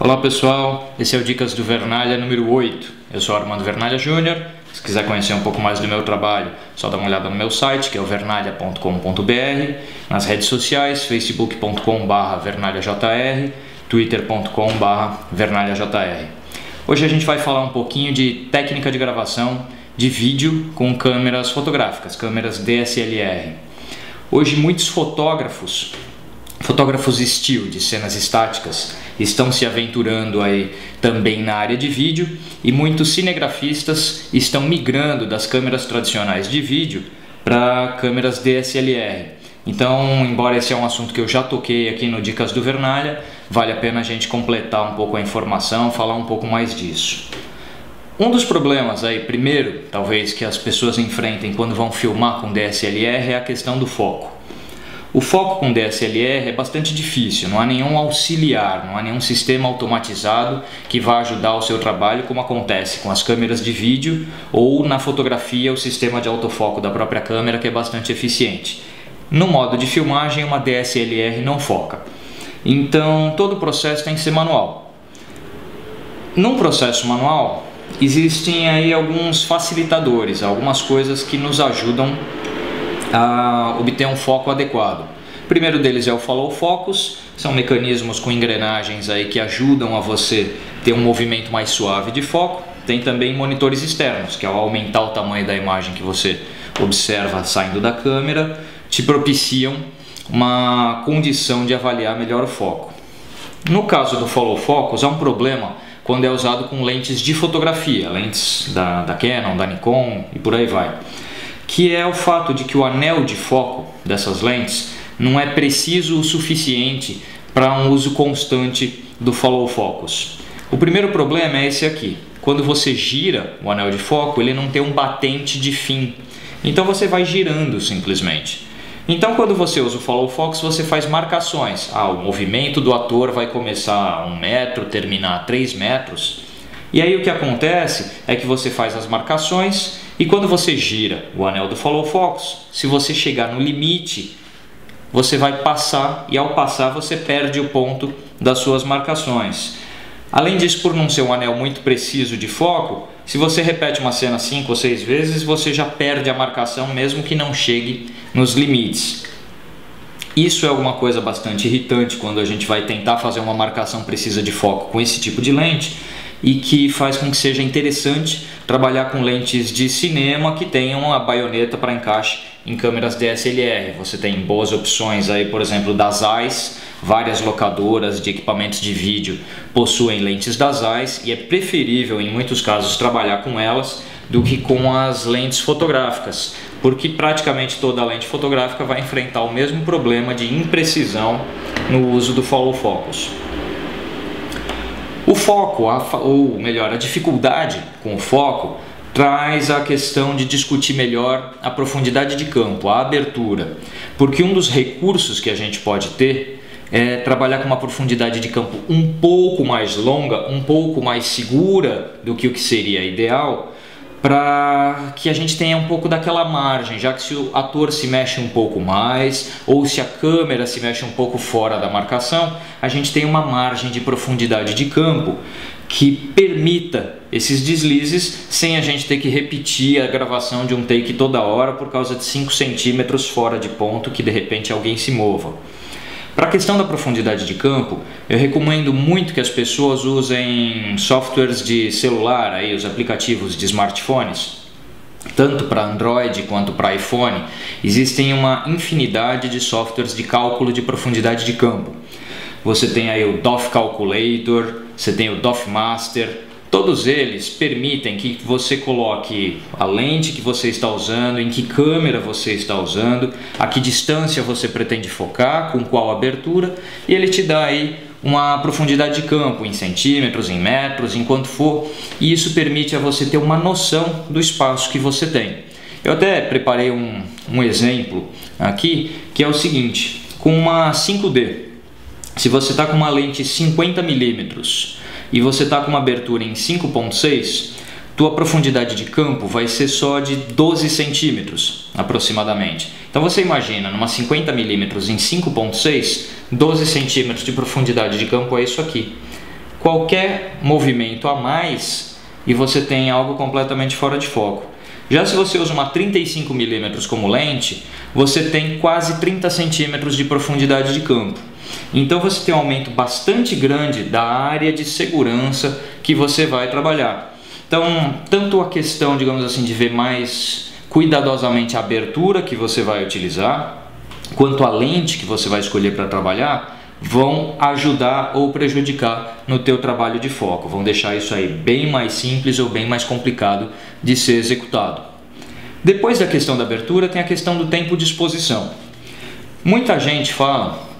Olá pessoal, esse é o Dicas do Vernalha número 8. Eu sou Armando Vernalha Júnior. Se quiser conhecer um pouco mais do meu trabalho, só dá uma olhada no meu site, que é o vernalha.com.br, nas redes sociais, facebook.com/vernalhajr, twitter.com/vernalhajr. Hoje a gente vai falar um pouquinho de técnica de gravação de vídeo com câmeras fotográficas, câmeras DSLR. Hoje muitos fotógrafos still, de cenas estáticas, estão se aventurando aí também na área de vídeo, e muitos cinegrafistas estão migrando das câmeras tradicionais de vídeo para câmeras DSLR. Então, embora esse é um assunto que eu já toquei aqui no Dicas do Vernalha, vale a pena a gente completar um pouco a informação, falar um pouco mais disso. Um dos problemas aí, primeiro, talvez, que as pessoas enfrentem quando vão filmar com DSLR é a questão do foco. O foco com DSLR é bastante difícil, não há nenhum auxiliar, não há nenhum sistema automatizado que vá ajudar o seu trabalho, como acontece com as câmeras de vídeo ou na fotografia o sistema de autofoco da própria câmera, que é bastante eficiente. No modo de filmagem, uma DSLR não foca. Então todo o processo tem que ser manual. Num processo manual, existem aí alguns facilitadores, algumas coisas que nos ajudam a obter um foco adequado. O primeiro deles é o Follow Focus, são mecanismos com engrenagens aí que ajudam a você ter um movimento mais suave de foco. Tem também monitores externos, que ao aumentar o tamanho da imagem que você observa saindo da câmera, te propiciam uma condição de avaliar melhor o foco. No caso do Follow Focus, há um problema quando é usado com lentes de fotografia, lentes da Canon, da Nikon e por aí vai, que é o fato de que o anel de foco dessas lentes não é preciso o suficiente para um uso constante do Follow Focus. O primeiro problema é esse aqui: quando você gira o anel de foco, ele não tem um batente de fim, então você vai girando simplesmente. Então quando você usa o Follow Focus, você faz marcações. O movimento do ator vai começar a 1 metro, terminar a 3 metros. E aí o que acontece é que você faz as marcações, e quando você gira o anel do Follow Focus, se você chegar no limite, você vai passar, e ao passar você perde o ponto das suas marcações. Além disso, por não ser um anel muito preciso de foco, se você repete uma cena 5 ou 6 vezes, você já perde a marcação mesmo que não chegue nos limites. Isso é alguma coisa bastante irritante quando a gente vai tentar fazer uma marcação precisa de foco com esse tipo de lente, e que faz com que seja interessante trabalhar com lentes de cinema que tenham a baioneta para encaixe em câmeras DSLR. Você tem boas opções aí, por exemplo, da Zeiss. Várias locadoras de equipamentos de vídeo possuem lentes da Zeiss, e é preferível em muitos casos trabalhar com elas do que com as lentes fotográficas, porque praticamente toda lente fotográfica vai enfrentar o mesmo problema de imprecisão no uso do Follow Focus. O foco, ou melhor, a dificuldade com o foco, traz a questão de discutir melhor a profundidade de campo, a abertura, porque um dos recursos que a gente pode ter é trabalhar com uma profundidade de campo um pouco mais longa, um pouco mais segura do que o que seria ideal, para que a gente tenha um pouco daquela margem, já que se o ator se mexe um pouco mais, ou se a câmera se mexe um pouco fora da marcação, a gente tem uma margem de profundidade de campo que permita esses deslizes sem a gente ter que repetir a gravação de um take toda hora por causa de 5 centímetros fora de ponto que de repente alguém se mova. Para a questão da profundidade de campo, eu recomendo muito que as pessoas usem softwares de celular, aí, os aplicativos de smartphones, tanto para Android quanto para iPhone. Existem uma infinidade de softwares de cálculo de profundidade de campo. Você tem aí o DOF Calculator, você tem o DOF Master. Todos eles permitem que você coloque a lente que você está usando, em que câmera você está usando, a que distância você pretende focar, com qual abertura, e ele te dá aí uma profundidade de campo em centímetros, em metros, em quanto for, e isso permite a você ter uma noção do espaço que você tem. Eu até preparei um exemplo aqui, que é o seguinte: com uma 5D, se você está com uma lente 50mm, e você está com uma abertura em 5.6, tua profundidade de campo vai ser só de 12 centímetros aproximadamente. Então você imagina, numa 50mm em 5.6, 12 centímetros de profundidade de campo é isso aqui. qualquer movimento a mais e você tem algo completamente fora de foco. Já se você usa uma 35mm como lente, você tem quase 30 centímetros de profundidade de campo. Então você tem um aumento bastante grande da área de segurança que você vai trabalhar. Então, tanto a questão, digamos assim, de ver mais cuidadosamente a abertura que você vai utilizar, quanto a lente que você vai escolher para trabalhar, vão ajudar ou prejudicar no teu trabalho de foco, vão deixar isso aí bem mais simples ou bem mais complicado de ser executado. Depois da questão da abertura, tem a questão do tempo de exposição. Muita gente fala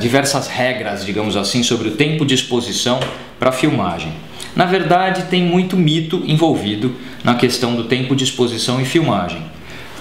diversas regras, digamos assim, sobre o tempo de exposição para filmagem. Na verdade, tem muito mito envolvido na questão do tempo de exposição e filmagem.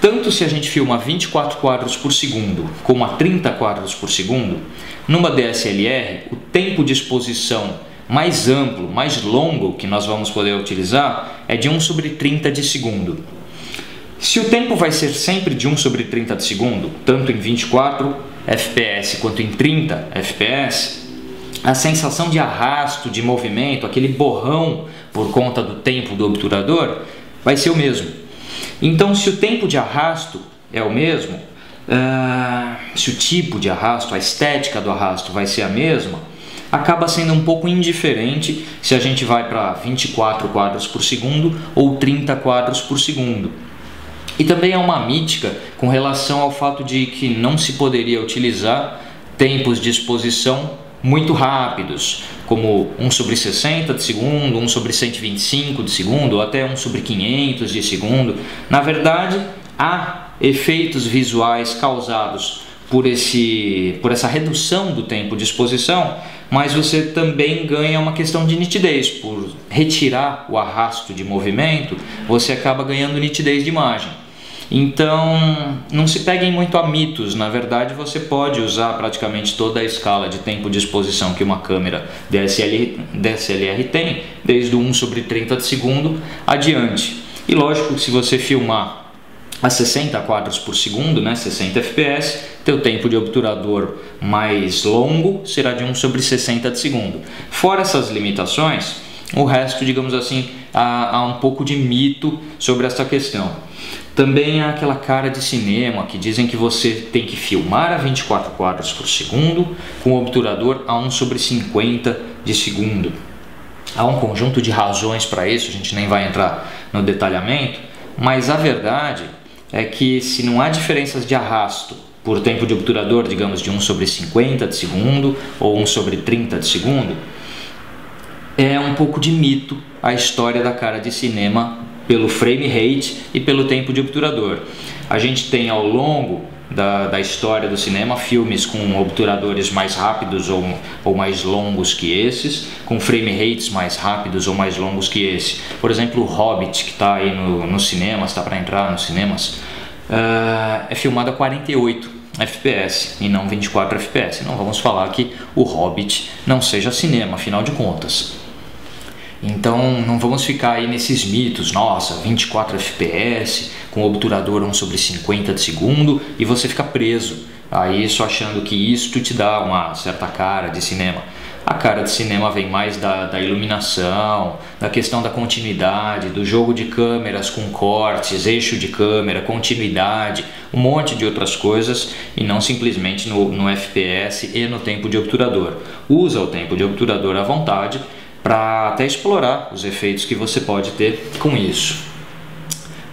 Tanto se a gente filma 24 quadros por segundo como a 30 quadros por segundo, numa DSLR, o tempo de exposição mais amplo, mais longo que nós vamos poder utilizar é de 1/30 de segundo. Se o tempo vai ser sempre de 1/30 de segundo, tanto em 24 fps quanto em 30 fps, a sensação de arrasto, de movimento, aquele borrão por conta do tempo do obturador, vai ser o mesmo. Então, se o tempo de arrasto é o mesmo, se o tipo de arrasto, a estética do arrasto vai ser a mesma, acaba sendo um pouco indiferente se a gente vai para 24 quadros por segundo ou 30 quadros por segundo. E também há uma mítica com relação ao fato de que não se poderia utilizar tempos de exposição muito rápidos, como 1/60 de segundo, 1/125 de segundo, ou até 1/500 de segundo. Na verdade, há efeitos visuais causados por essa redução do tempo de exposição, mas você também ganha uma questão de nitidez. Por retirar o arrasto de movimento, você acaba ganhando nitidez de imagem. Então, não se peguem muito a mitos. Na verdade, você pode usar praticamente toda a escala de tempo de exposição que uma câmera DSLR tem, desde o 1/30 de segundo adiante. E lógico, se você filmar a 60 quadros por segundo, 60 fps, teu tempo de obturador mais longo será de 1/60 de segundo. Fora essas limitações, o resto, digamos assim, há um pouco de mito sobre essa questão. Também há aquela cara de cinema que dizem que você tem que filmar a 24 quadros por segundo com o obturador a 1/50 de segundo. Há um conjunto de razões para isso, a gente nem vai entrar no detalhamento, mas a verdade é que se não há diferenças de arrasto por tempo de obturador, digamos de 1/50 de segundo ou 1/30 de segundo, é um pouco de mito a história da cara de cinema pelo frame rate e pelo tempo de obturador. A gente tem ao longo da história do cinema filmes com obturadores mais rápidos ou mais longos que esses, com frame rates mais rápidos ou mais longos que esse. Por exemplo, o Hobbit, que está aí no cinema, está para entrar nos cinemas, é filmado a 48 fps e não 24 fps. Não vamos falar que o Hobbit não seja cinema, afinal de contas. Então não vamos ficar aí nesses mitos, nossa, 24 fps com obturador 1/50 de segundo e você fica preso a isso achando que isso te dá uma certa cara de cinema. A cara de cinema vem mais da iluminação, da questão da continuidade, do jogo de câmeras com cortes, eixo de câmera, continuidade, um monte de outras coisas e não simplesmente no FPS e no tempo de obturador. Usa o tempo de obturador à vontade para até explorar os efeitos que você pode ter com isso.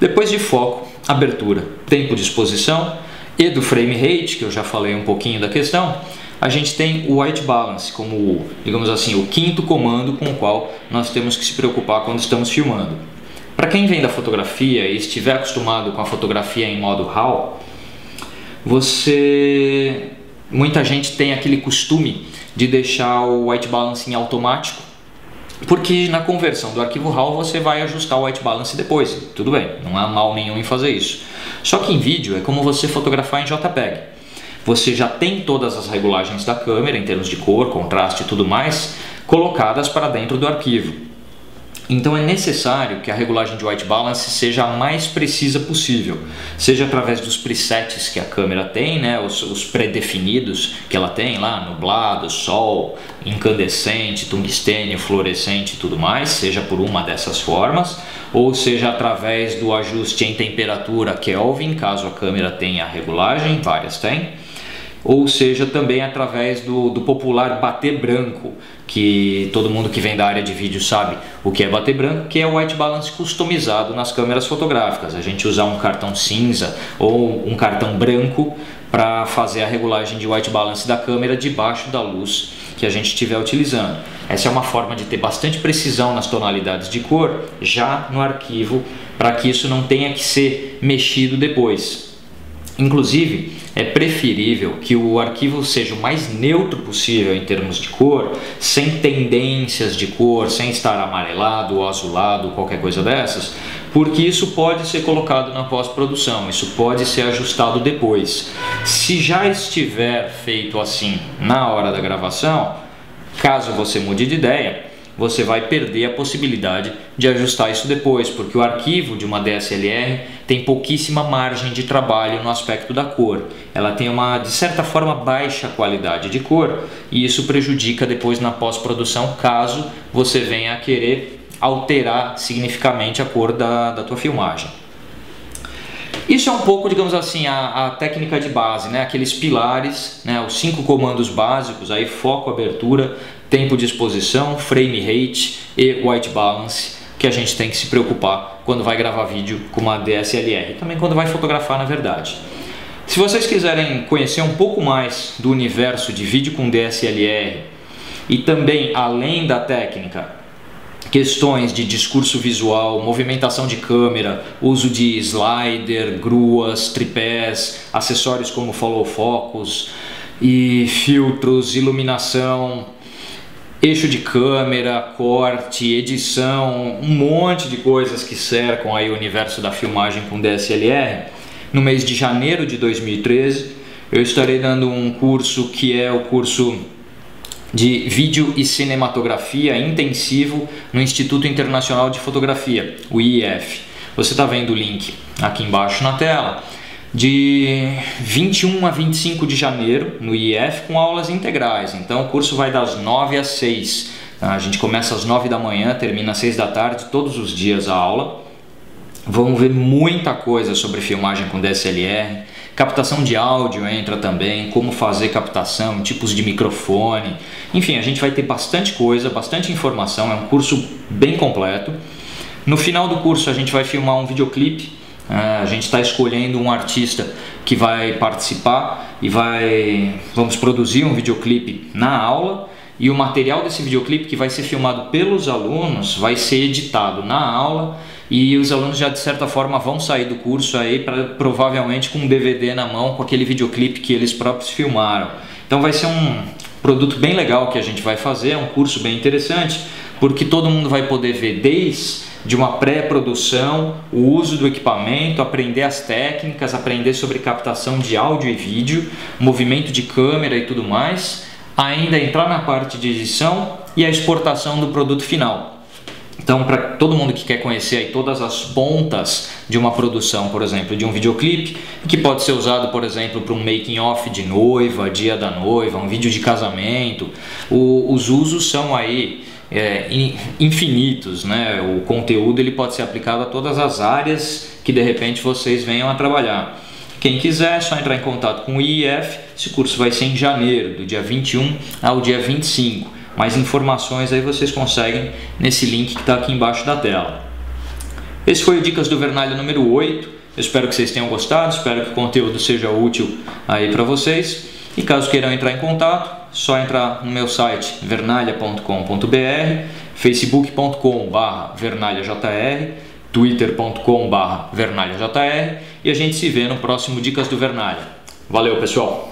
Depois de foco, abertura, tempo de exposição e do frame rate, que eu já falei um pouquinho da questão, a gente tem o white balance como, digamos assim, o quinto comando com o qual nós temos que se preocupar quando estamos filmando. Para quem vem da fotografia e estiver acostumado com a fotografia em modo RAW, muita gente tem aquele costume de deixar o white balance em automático, porque na conversão do arquivo RAW você vai ajustar o white balance depois, tudo bem, não há mal nenhum em fazer isso. Só que em vídeo é como você fotografar em JPEG. Você já tem todas as regulagens da câmera em termos de cor, contraste e tudo mais colocadas para dentro do arquivo. Então é necessário que a regulagem de white balance seja a mais precisa possível, seja através dos presets que a câmera tem, né, os pré-definidos que ela tem lá, nublado, sol, incandescente, tungstênio, fluorescente e tudo mais, seja por uma dessas formas, ou seja através do ajuste em temperatura Kelvin, caso a câmera tenha a regulagem, várias têm, ou seja também através do popular bater branco, que todo mundo que vem da área de vídeo sabe o que é bater branco, que é o white balance customizado nas câmeras fotográficas. A gente usar um cartão cinza ou um cartão branco para fazer a regulagem de white balance da câmera debaixo da luz que a gente estiver utilizando. Essa é uma forma de ter bastante precisão nas tonalidades de cor já no arquivo, para que isso não tenha que ser mexido depois. Inclusive, é preferível que o arquivo seja o mais neutro possível em termos de cor, sem tendências de cor, sem estar amarelado ou azulado, qualquer coisa dessas, porque isso pode ser colocado na pós-produção, isso pode ser ajustado depois. Se já estiver feito assim na hora da gravação, caso você mude de ideia, você vai perder a possibilidade de ajustar isso depois, porque o arquivo de uma DSLR tem pouquíssima margem de trabalho no aspecto da cor. Ela tem uma, de certa forma, baixa qualidade de cor e isso prejudica depois na pós-produção, caso você venha a querer alterar significativamente a cor da tua filmagem. Isso é um pouco, digamos assim, a técnica de base, né? Aqueles pilares, né? Os 5 comandos básicos, aí foco, abertura, tempo de exposição, frame rate e white balance, que a gente tem que se preocupar quando vai gravar vídeo com uma DSLR, também quando vai fotografar, na verdade. Se vocês quiserem conhecer um pouco mais do universo de vídeo com DSLR e também, além da técnica, questões de discurso visual, movimentação de câmera, uso de slider, gruas, tripés, acessórios como follow focus e filtros, iluminação, eixo de câmera, corte, edição, um monte de coisas que cercam aí o universo da filmagem com DSLR. No mês de janeiro de 2013 eu estarei dando um curso que é o curso de Vídeo e Cinematografia intensivo no Instituto Internacional de Fotografia, o IIF. Você está vendo o link aqui embaixo na tela, de 21 a 25 de janeiro no IIF, com aulas integrais. Então o curso vai das 9 às 6. A gente começa às 9 da manhã, termina às 6 da tarde, todos os dias a aula. Vamos ver muita coisa sobre filmagem com DSLR, captação de áudio entra também, como fazer captação, tipos de microfone, enfim, a gente vai ter bastante coisa, bastante informação, é um curso bem completo. No final do curso a gente vai filmar um videoclipe, a gente está escolhendo um artista que vai participar e vamos produzir um videoclipe na aula, e o material desse videoclipe, que vai ser filmado pelos alunos, vai ser editado na aula. E os alunos já de certa forma vão sair do curso aí provavelmente com um DVD na mão com aquele videoclipe que eles próprios filmaram. Então vai ser um produto bem legal que a gente vai fazer, é um curso bem interessante, porque todo mundo vai poder ver desde uma pré-produção, o uso do equipamento, aprender as técnicas, aprender sobre captação de áudio e vídeo, movimento de câmera e tudo mais, ainda entrar na parte de edição e a exportação do produto final. Então, para todo mundo que quer conhecer aí todas as pontas de uma produção, por exemplo, de um videoclipe, que pode ser usado, por exemplo, para um making off de noiva, dia da noiva, um vídeo de casamento, os usos são aí infinitos, né? O conteúdo ele pode ser aplicado a todas as áreas que de repente vocês venham a trabalhar. Quem quiser é só entrar em contato com o IIF. Esse curso vai ser em janeiro, do dia 21 ao dia 25. Mais informações aí vocês conseguem nesse link que está aqui embaixo da tela. Esse foi o Dicas do Vernalha número 8. Eu espero que vocês tenham gostado, espero que o conteúdo seja útil aí para vocês. E caso queiram entrar em contato, só entrar no meu site vernalha.com.br, facebook.com/vernalhajr, twitter.com/vernalhajr, e a gente se vê no próximo Dicas do Vernalha. Valeu, pessoal!